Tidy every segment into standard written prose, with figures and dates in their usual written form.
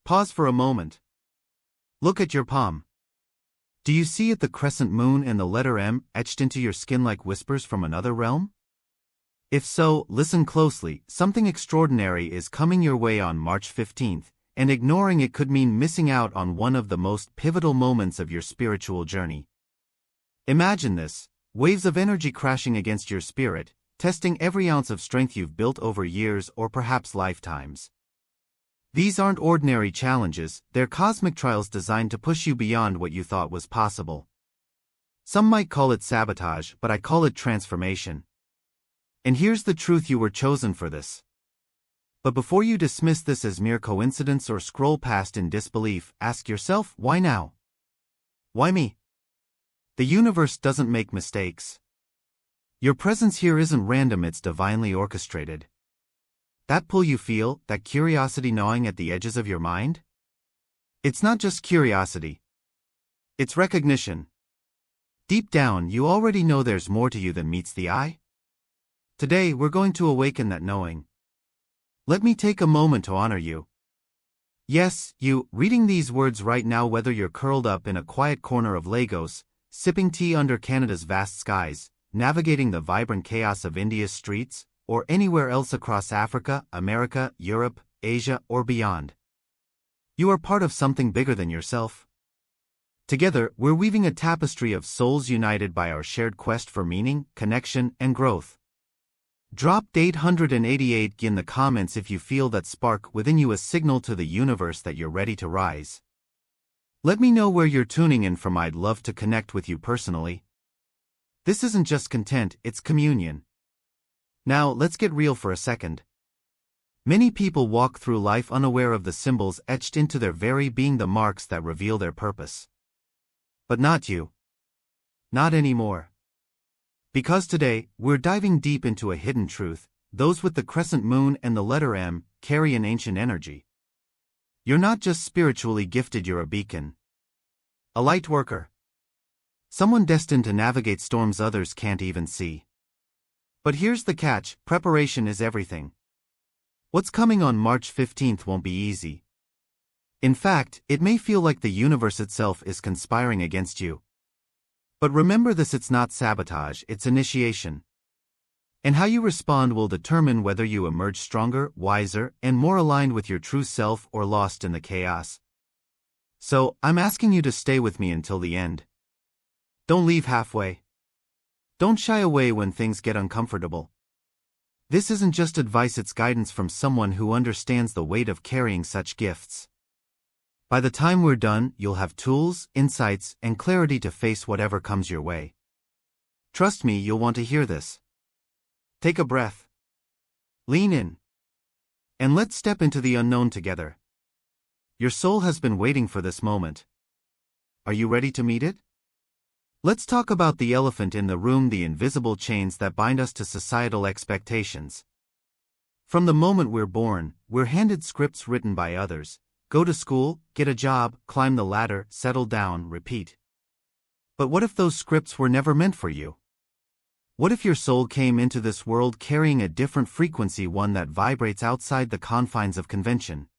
Pause for a moment. Look at your palm. Do you see it, the crescent moon and the letter M etched into your skin like whispers from another realm? If so, listen closely. Something extraordinary is coming your way on March 15th, and ignoring it could mean missing out on one of the most pivotal moments of your spiritual journey. Imagine this: waves of energy crashing against your spirit, testing every ounce of strength you've built over years or perhaps lifetimes. These aren't ordinary challenges, they're cosmic trials designed to push you beyond what you thought was possible. Some might call it sabotage, but I call it transformation. And here's the truth: you were chosen for this. But before you dismiss this as mere coincidence or scroll past in disbelief, ask yourself, why now? Why me? The universe doesn't make mistakes. Your presence here isn't random, it's divinely orchestrated. That pull you feel, that curiosity gnawing at the edges of your mind? It's not just curiosity. It's recognition. Deep down, you already know there's more to you than meets the eye. Today, we're going to awaken that knowing. Let me take a moment to honor you. Yes, you, reading these words right now, whether you're curled up in a quiet corner of Lagos, sipping tea under Canada's vast skies, navigating the vibrant chaos of India's streets, or anywhere else across Africa, America, Europe, Asia, or beyond. You are part of something bigger than yourself. Together, we're weaving a tapestry of souls united by our shared quest for meaning, connection, and growth. Drop 888 in the comments if you feel that spark within you, a signal to the universe that you're ready to rise. Let me know where you're tuning in from. I'd love to connect with you personally. This isn't just content, it's communion. Now, let's get real for a second. Many people walk through life unaware of the symbols etched into their very being, the marks that reveal their purpose. But not you. Not anymore. Because today, we're diving deep into a hidden truth: those with the crescent moon and the letter M carry an ancient energy. You're not just spiritually gifted, you're a beacon. A light worker. Someone destined to navigate storms others can't even see. But here's the catch: preparation is everything. What's coming on March 15th won't be easy. In fact, it may feel like the universe itself is conspiring against you. But remember this: it's not sabotage, it's initiation. And how you respond will determine whether you emerge stronger, wiser, and more aligned with your true self, or lost in the chaos. So, I'm asking you to stay with me until the end. Don't leave halfway. Don't shy away when things get uncomfortable. This isn't just advice, it's guidance from someone who understands the weight of carrying such gifts. By the time we're done, you'll have tools, insights, and clarity to face whatever comes your way. Trust me, you'll want to hear this. Take a breath. Lean in. And let's step into the unknown together. Your soul has been waiting for this moment. Are you ready to meet it? Let's talk about the elephant in the room: the invisible chains that bind us to societal expectations. From the moment we're born, we're handed scripts written by others. Go to school, get a job, climb the ladder, settle down, repeat. But what if those scripts were never meant for you? What if your soul came into this world carrying a different frequency, one that vibrates outside the confines of convention?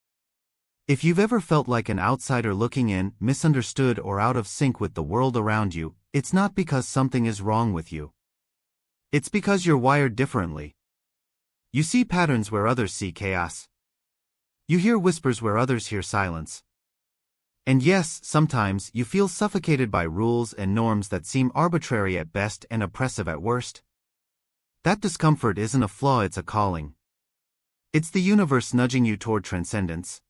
If you've ever felt like an outsider looking in, misunderstood, or out of sync with the world around you, it's not because something is wrong with you. It's because you're wired differently. You see patterns where others see chaos. You hear whispers where others hear silence. And yes, sometimes you feel suffocated by rules and norms that seem arbitrary at best and oppressive at worst. That discomfort isn't a flaw, it's a calling. It's the universe nudging you toward transcendence.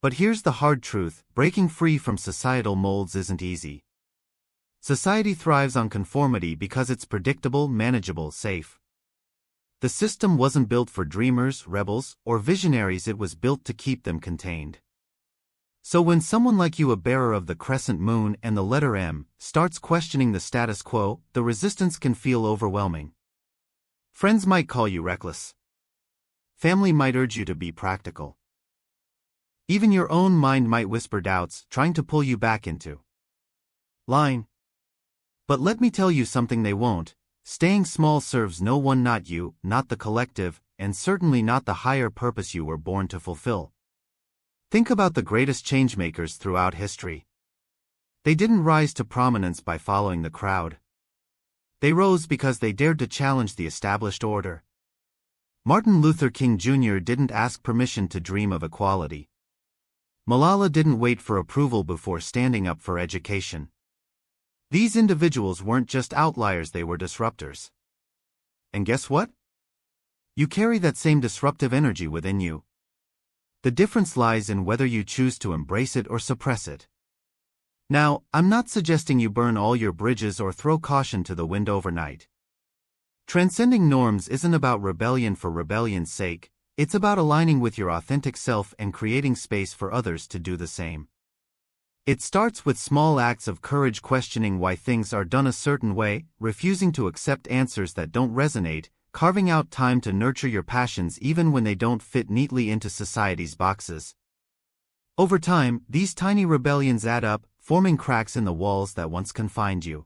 But here's the hard truth: breaking free from societal molds isn't easy. Society thrives on conformity because it's predictable, manageable, safe. The system wasn't built for dreamers, rebels, or visionaries, it was built to keep them contained. So when someone like you, a bearer of the crescent moon and the letter M, starts questioning the status quo, the resistance can feel overwhelming. Friends might call you reckless. Family might urge you to be practical. Even your own mind might whisper doubts, trying to pull you back into line. But let me tell you something: they won't. Staying small serves no one, not you, not the collective, and certainly not the higher purpose you were born to fulfill. Think about the greatest changemakers throughout history. They didn't rise to prominence by following the crowd. They rose because they dared to challenge the established order. Martin Luther King Jr. didn't ask permission to dream of equality. Malala didn't wait for approval before standing up for education. These individuals weren't just outliers, they were disruptors. And guess what? You carry that same disruptive energy within you. The difference lies in whether you choose to embrace it or suppress it. Now, I'm not suggesting you burn all your bridges or throw caution to the wind overnight. Transcending norms isn't about rebellion for rebellion's sake, it's about aligning with your authentic self and creating space for others to do the same. It starts with small acts of courage, questioning why things are done a certain way, refusing to accept answers that don't resonate, carving out time to nurture your passions even when they don't fit neatly into society's boxes. Over time, these tiny rebellions add up, forming cracks in the walls that once confined you.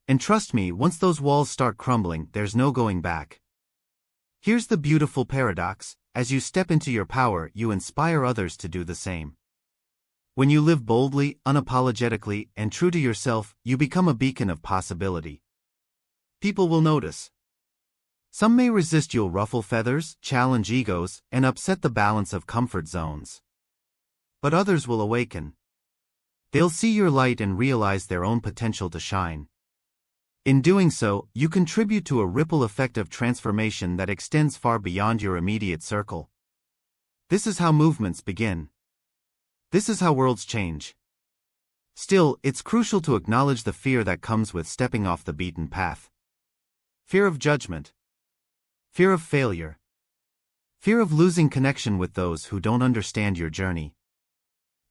And trust me, once those walls start crumbling, there's no going back. Here's the beautiful paradox: as you step into your power, you inspire others to do the same. When you live boldly, unapologetically, and true to yourself, you become a beacon of possibility. People will notice. Some may resist, you'll ruffle feathers, challenge egos, and upset the balance of comfort zones. But others will awaken. They'll see your light and realize their own potential to shine. In doing so, you contribute to a ripple effect of transformation that extends far beyond your immediate circle. This is how movements begin. This is how worlds change. Still, it's crucial to acknowledge the fear that comes with stepping off the beaten path. Fear of judgment. Fear of failure. Fear of losing connection with those who don't understand your journey.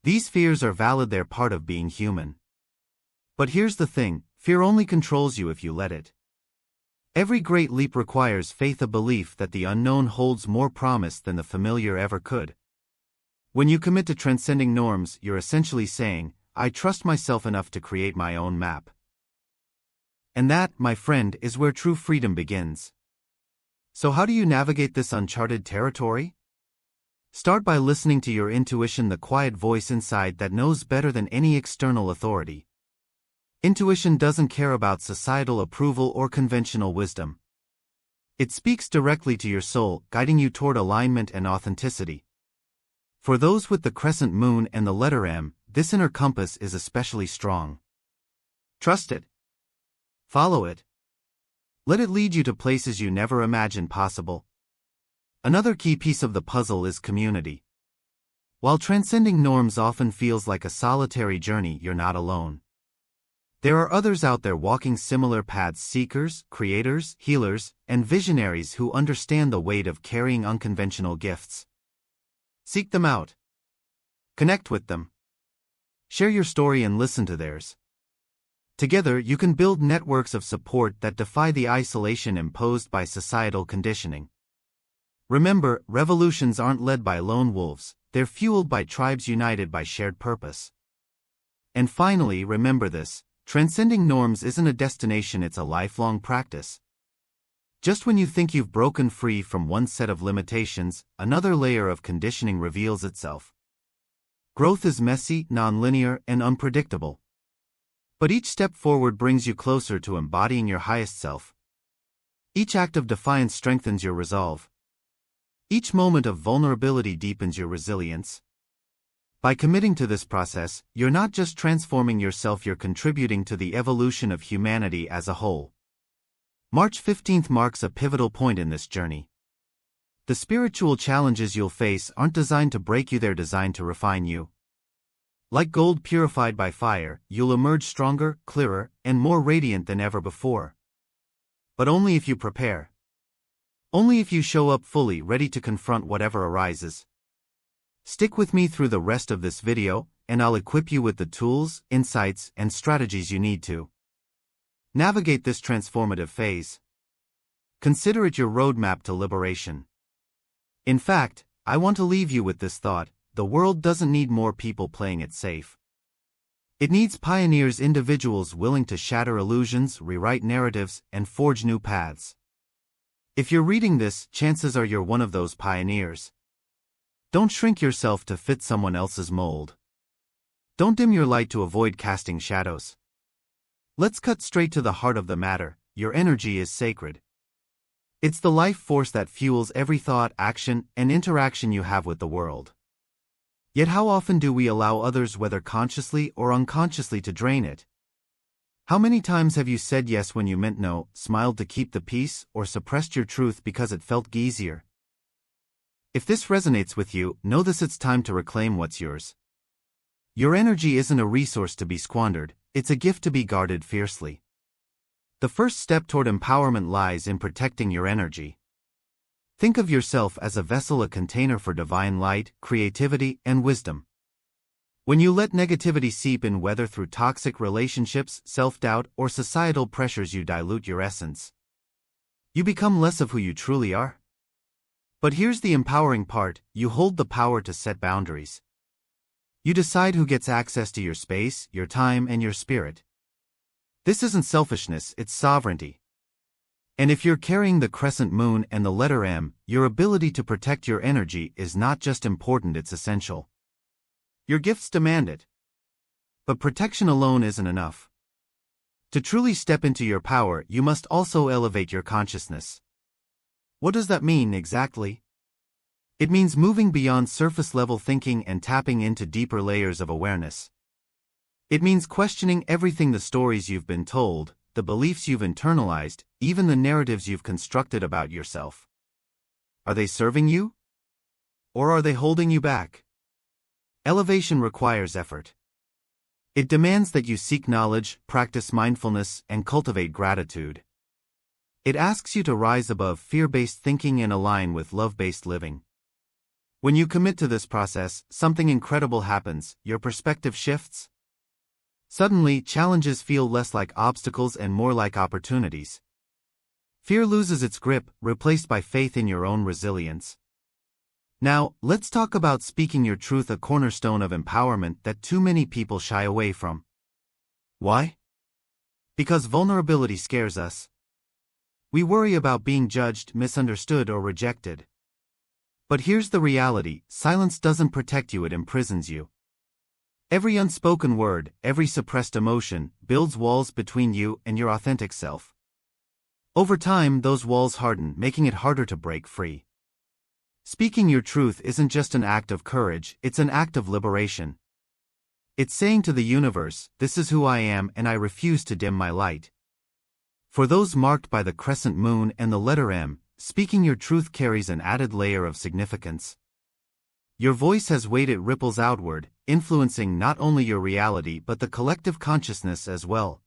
These fears are valid, they're part of being human. But here's the thing: fear only controls you if you let it. Every great leap requires faith, a belief that the unknown holds more promise than the familiar ever could. When you commit to transcending norms, you're essentially saying, I trust myself enough to create my own map. And that, my friend, is where true freedom begins. So how do you navigate this uncharted territory? Start by listening to your intuition, the quiet voice inside that knows better than any external authority. Intuition doesn't care about societal approval or conventional wisdom. It speaks directly to your soul, guiding you toward alignment and authenticity. For those with the crescent moon and the letter M, this inner compass is especially strong. Trust it. Follow it. Let it lead you to places you never imagined possible. Another key piece of the puzzle is community. While transcending norms often feels like a solitary journey, you're not alone. There are others out there walking similar paths: seekers, creators, healers, and visionaries who understand the weight of carrying unconventional gifts. Seek them out. Connect with them. Share your story and listen to theirs. Together, you can build networks of support that defy the isolation imposed by societal conditioning. Remember, revolutions aren't led by lone wolves, they're fueled by tribes united by shared purpose. And finally, remember this: transcending norms isn't a destination, it's a lifelong practice. Just when you think you've broken free from one set of limitations, another layer of conditioning reveals itself. Growth is messy, nonlinear, and unpredictable. But each step forward brings you closer to embodying your highest self. Each act of defiance strengthens your resolve. Each moment of vulnerability deepens your resilience. By committing to this process, you're not just transforming yourself, you're contributing to the evolution of humanity as a whole. March 15th marks a pivotal point in this journey. The spiritual challenges you'll face aren't designed to break you, they're designed to refine you. Like gold purified by fire, you'll emerge stronger, clearer, and more radiant than ever before. But only if you prepare. Only if you show up fully, ready to confront whatever arises. Stick with me through the rest of this video, and I'll equip you with the tools, insights, and strategies you need to navigate this transformative phase. Consider it your roadmap to liberation. In fact, I want to leave you with this thought: the world doesn't need more people playing it safe. It needs pioneers, individuals willing to shatter illusions, rewrite narratives, and forge new paths. If you're reading this, chances are you're one of those pioneers. Don't shrink yourself to fit someone else's mold. Don't dim your light to avoid casting shadows. Let's cut straight to the heart of the matter. Your energy is sacred. It's the life force that fuels every thought, action, and interaction you have with the world. Yet how often do we allow others, whether consciously or unconsciously, to drain it? How many times have you said yes when you meant no, smiled to keep the peace, or suppressed your truth because it felt easier? If this resonates with you, know this: it's time to reclaim what's yours. Your energy isn't a resource to be squandered, it's a gift to be guarded fiercely. The first step toward empowerment lies in protecting your energy. Think of yourself as a vessel, a container for divine light, creativity, and wisdom. When you let negativity seep in, whether through toxic relationships, self-doubt, or societal pressures, you dilute your essence. You become less of who you truly are. But here's the empowering part: you hold the power to set boundaries. You decide who gets access to your space, your time, and your spirit. This isn't selfishness, it's sovereignty. And if you're carrying the crescent moon and the letter M, your ability to protect your energy is not just important, it's essential. Your gifts demand it. But protection alone isn't enough. To truly step into your power, you must also elevate your consciousness. What does that mean exactly? It means moving beyond surface-level thinking and tapping into deeper layers of awareness. It means questioning everything: the stories you've been told, the beliefs you've internalized, even the narratives you've constructed about yourself. Are they serving you? Or are they holding you back? Elevation requires effort. It demands that you seek knowledge, practice mindfulness, and cultivate gratitude. It asks you to rise above fear-based thinking and align with love-based living. When you commit to this process, something incredible happens: your perspective shifts. Suddenly, challenges feel less like obstacles and more like opportunities. Fear loses its grip, replaced by faith in your own resilience. Now, let's talk about speaking your truth, a cornerstone of empowerment that too many people shy away from. Why? Because vulnerability scares us. We worry about being judged, misunderstood, or rejected. But here's the reality: silence doesn't protect you, it imprisons you. Every unspoken word, every suppressed emotion, builds walls between you and your authentic self. Over time, those walls harden, making it harder to break free. Speaking your truth isn't just an act of courage, it's an act of liberation. It's saying to the universe, "This is who I am, and I refuse to dim my light." For those marked by the crescent moon and the letter M, speaking your truth carries an added layer of significance. Your voice has weight, it ripples outward, influencing not only your reality but the collective consciousness as well.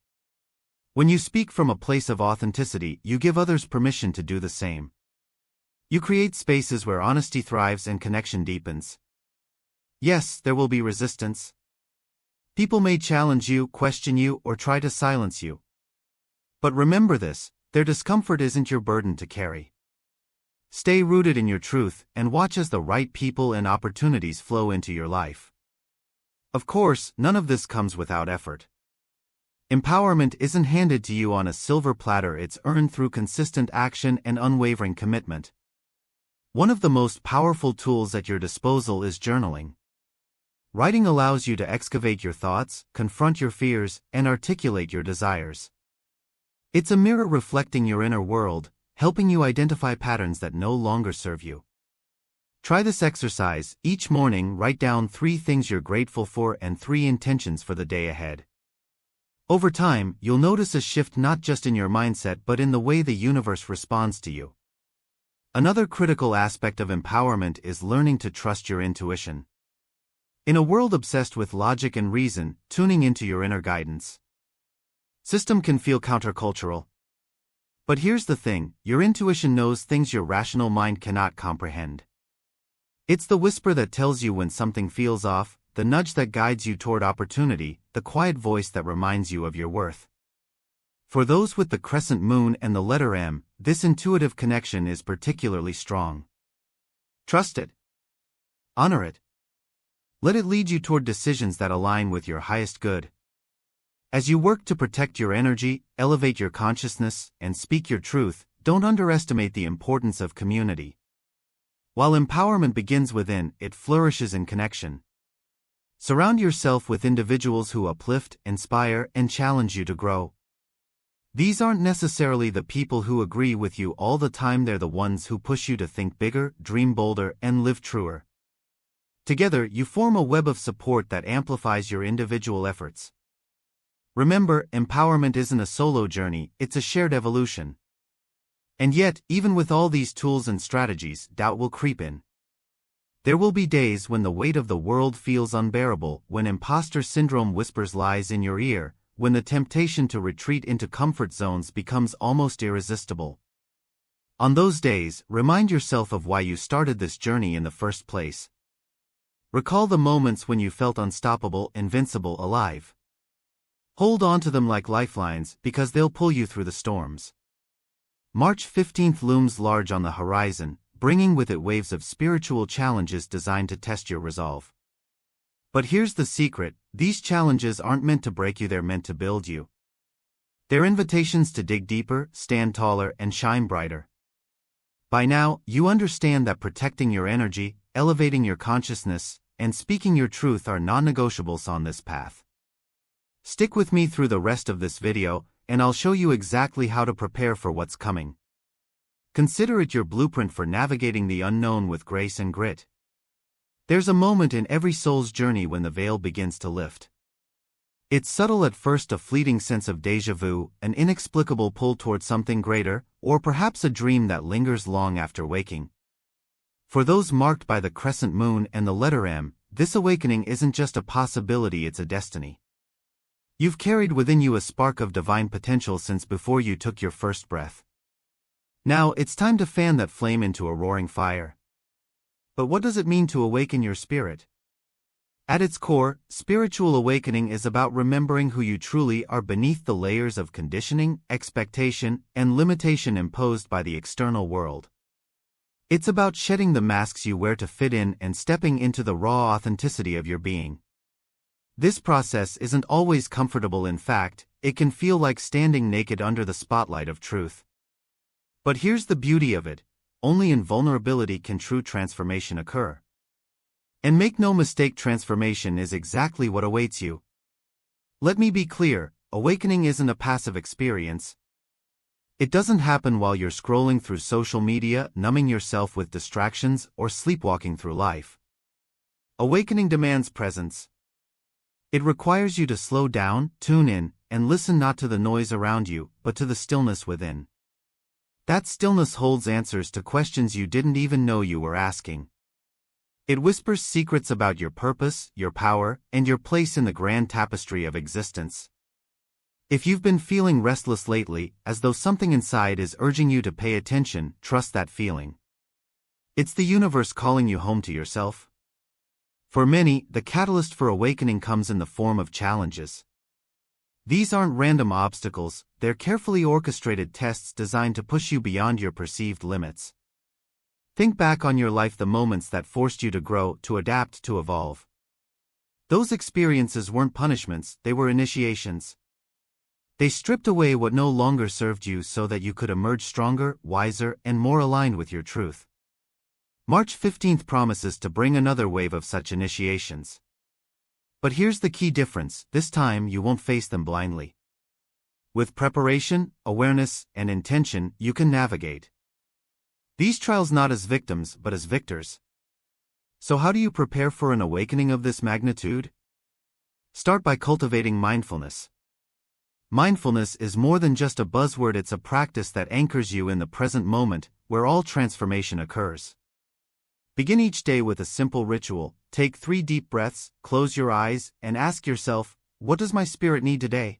When you speak from a place of authenticity, you give others permission to do the same. You create spaces where honesty thrives and connection deepens. Yes, there will be resistance. People may challenge you, question you, or try to silence you. But remember this: their discomfort isn't your burden to carry. Stay rooted in your truth and watch as the right people and opportunities flow into your life. Of course, none of this comes without effort. Empowerment isn't handed to you on a silver platter, it's earned through consistent action and unwavering commitment. One of the most powerful tools at your disposal is journaling. Writing allows you to excavate your thoughts, confront your fears, and articulate your desires. It's a mirror reflecting your inner world, helping you identify patterns that no longer serve you. Try this exercise: each morning, write down 3 things you're grateful for and 3 intentions for the day ahead. Over time, you'll notice a shift not just in your mindset but in the way the universe responds to you. Another critical aspect of empowerment is learning to trust your intuition. In a world obsessed with logic and reason, tuning into your inner guidance system can feel countercultural. But here's the thing: your intuition knows things your rational mind cannot comprehend. It's the whisper that tells you when something feels off, the nudge that guides you toward opportunity, the quiet voice that reminds you of your worth. For those with the crescent moon and the letter M, this intuitive connection is particularly strong. Trust it. Honor it. Let it lead you toward decisions that align with your highest good. As you work to protect your energy, elevate your consciousness, and speak your truth, don't underestimate the importance of community. While empowerment begins within, it flourishes in connection. Surround yourself with individuals who uplift, inspire, and challenge you to grow. These aren't necessarily the people who agree with you all the time, they're the ones who push you to think bigger, dream bolder, and live truer. Together, you form a web of support that amplifies your individual efforts. Remember, empowerment isn't a solo journey, it's a shared evolution. And yet, even with all these tools and strategies, doubt will creep in. There will be days when the weight of the world feels unbearable, when imposter syndrome whispers lies in your ear, when the temptation to retreat into comfort zones becomes almost irresistible. On those days, remind yourself of why you started this journey in the first place. Recall the moments when you felt unstoppable, invincible, alive. Hold on to them like lifelines, because they'll pull you through the storms. March 15th looms large on the horizon, bringing with it waves of spiritual challenges designed to test your resolve. But here's the secret, these challenges aren't meant to break you, they're meant to build you. They're invitations to dig deeper, stand taller, and shine brighter. By now, you understand that protecting your energy, elevating your consciousness, and speaking your truth are non-negotiables on this path. Stick with me through the rest of this video, and I'll show you exactly how to prepare for what's coming. Consider it your blueprint for navigating the unknown with grace and grit. There's a moment in every soul's journey when the veil begins to lift. It's subtle at first, a fleeting sense of déjà vu, an inexplicable pull toward something greater, or perhaps a dream that lingers long after waking. For those marked by the crescent moon and the letter M, this awakening isn't just a possibility, it's a destiny. You've carried within you a spark of divine potential since before you took your first breath. Now it's time to fan that flame into a roaring fire. But what does it mean to awaken your spirit? At its core, spiritual awakening is about remembering who you truly are beneath the layers of conditioning, expectation, and limitation imposed by the external world. It's about shedding the masks you wear to fit in and stepping into the raw authenticity of your being. This process isn't always comfortable, in fact, it can feel like standing naked under the spotlight of truth. But here's the beauty of it. Only in vulnerability can true transformation occur. And make no mistake, transformation is exactly what awaits you. Let me be clear, awakening isn't a passive experience. It doesn't happen while you're scrolling through social media, numbing yourself with distractions, or sleepwalking through life. Awakening demands presence. It requires you to slow down, tune in, and listen not to the noise around you, but to the stillness within. That stillness holds answers to questions you didn't even know you were asking. It whispers secrets about your purpose, your power, and your place in the grand tapestry of existence. If you've been feeling restless lately, as though something inside is urging you to pay attention, trust that feeling. It's the universe calling you home to yourself. For many, the catalyst for awakening comes in the form of challenges. These aren't random obstacles, they're carefully orchestrated tests designed to push you beyond your perceived limits. Think back on your life, the moments that forced you to grow, to adapt, to evolve. Those experiences weren't punishments, they were initiations. They stripped away what no longer served you so that you could emerge stronger, wiser, and more aligned with your truth. March 15th promises to bring another wave of such initiations. But here's the key difference, this time you won't face them blindly. With preparation, awareness, and intention, you can navigate these trials not as victims but as victors. So how do you prepare for an awakening of this magnitude? Start by cultivating mindfulness. Mindfulness is more than just a buzzword, it's a practice that anchors you in the present moment, where all transformation occurs. Begin each day with a simple ritual. Take 3 deep breaths, close your eyes, and ask yourself, what does my spirit need today?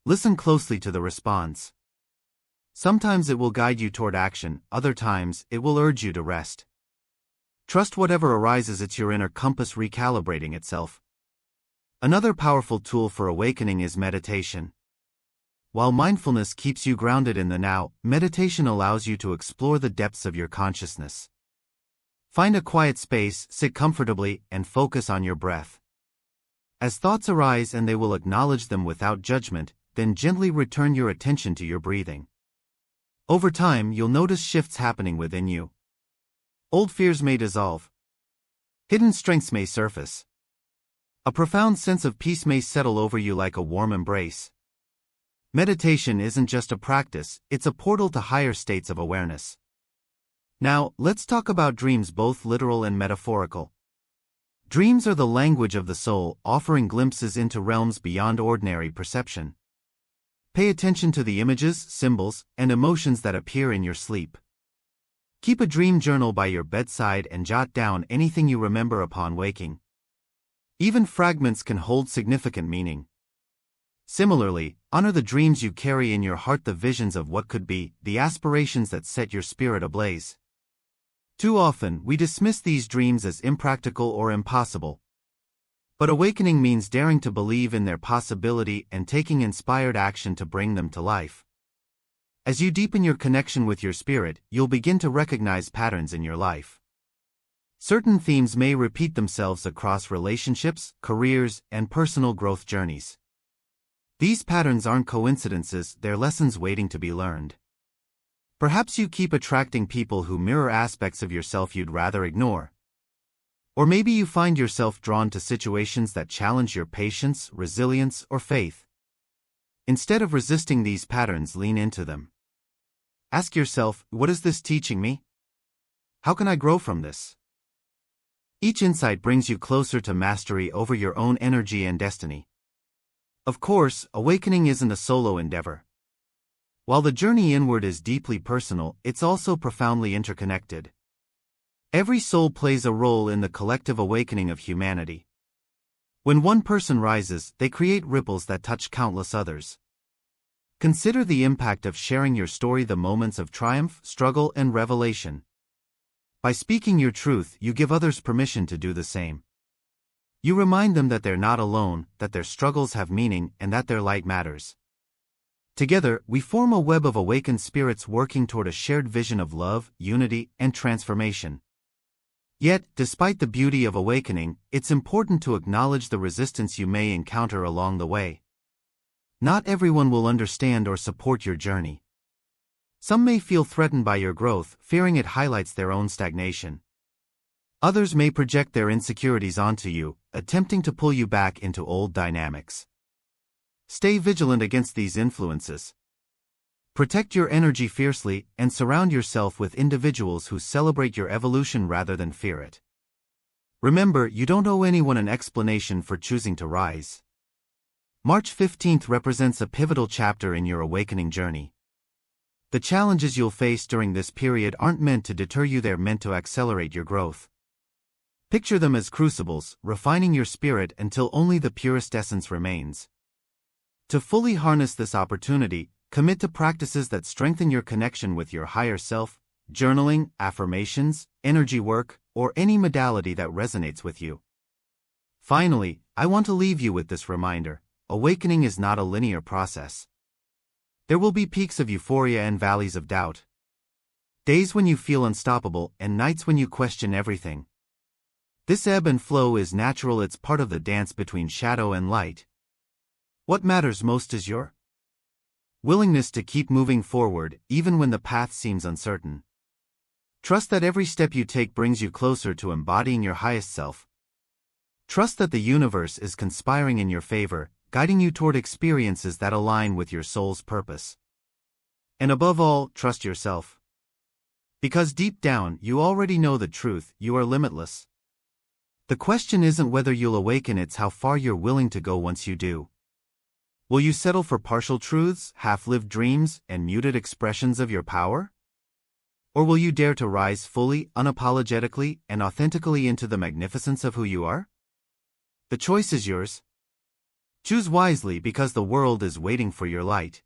Listen closely to the response. Sometimes it will guide you toward action, other times it will urge you to rest. Trust whatever arises, it's your inner compass recalibrating itself. Another powerful tool for awakening is meditation. While mindfulness keeps you grounded in the now, meditation allows you to explore the depths of your consciousness. Find a quiet space, sit comfortably, and focus on your breath. As thoughts arise, and they will acknowledge them without judgment, then gently return your attention to your breathing. Over time, you'll notice shifts happening within you. Old fears may dissolve. Hidden strengths may surface. A profound sense of peace may settle over you like a warm embrace. Meditation isn't just a practice, it's a portal to higher states of awareness. Now, let's talk about dreams, both literal and metaphorical. Dreams are the language of the soul, offering glimpses into realms beyond ordinary perception. Pay attention to the images, symbols, and emotions that appear in your sleep. Keep a dream journal by your bedside and jot down anything you remember upon waking. Even fragments can hold significant meaning. Similarly, honor the dreams you carry in your heart, the visions of what could be, the aspirations that set your spirit ablaze. Too often, we dismiss these dreams as impractical or impossible. But awakening means daring to believe in their possibility and taking inspired action to bring them to life. As you deepen your connection with your spirit, you'll begin to recognize patterns in your life. Certain themes may repeat themselves across relationships, careers, and personal growth journeys. These patterns aren't coincidences, they're lessons waiting to be learned. Perhaps you keep attracting people who mirror aspects of yourself you'd rather ignore. Or maybe you find yourself drawn to situations that challenge your patience, resilience, or faith. Instead of resisting these patterns, lean into them. Ask yourself, what is this teaching me? How can I grow from this? Each insight brings you closer to mastery over your own energy and destiny. Of course, awakening isn't a solo endeavor. While the journey inward is deeply personal, it's also profoundly interconnected. Every soul plays a role in the collective awakening of humanity. When one person rises, they create ripples that touch countless others. Consider the impact of sharing your story, the moments of triumph, struggle, and revelation. By speaking your truth, you give others permission to do the same. You remind them that they're not alone, that their struggles have meaning, and that their light matters. Together, we form a web of awakened spirits working toward a shared vision of love, unity, and transformation. Yet, despite the beauty of awakening, it's important to acknowledge the resistance you may encounter along the way. Not everyone will understand or support your journey. Some may feel threatened by your growth, fearing it highlights their own stagnation. Others may project their insecurities onto you, attempting to pull you back into old dynamics. Stay vigilant against these influences. Protect your energy fiercely and surround yourself with individuals who celebrate your evolution rather than fear it. Remember, you don't owe anyone an explanation for choosing to rise. March 15th represents a pivotal chapter in your awakening journey. The challenges you'll face during this period aren't meant to deter you, they're meant to accelerate your growth. Picture them as crucibles, refining your spirit until only the purest essence remains. To fully harness this opportunity, commit to practices that strengthen your connection with your higher self, journaling, affirmations, energy work, or any modality that resonates with you. Finally, I want to leave you with this reminder: awakening is not a linear process. There will be peaks of euphoria and valleys of doubt. Days when you feel unstoppable and nights when you question everything. This ebb and flow is natural, it's part of the dance between shadow and light. What matters most is your willingness to keep moving forward, even when the path seems uncertain. Trust that every step you take brings you closer to embodying your highest self. Trust that the universe is conspiring in your favor, guiding you toward experiences that align with your soul's purpose. And above all, trust yourself. Because deep down, you already know the truth: you are limitless. The question isn't whether you'll awaken, it's how far you're willing to go once you do. Will you settle for partial truths, half-lived dreams, and muted expressions of your power? Or will you dare to rise fully, unapologetically, and authentically into the magnificence of who you are? The choice is yours. Choose wisely, because the world is waiting for your light.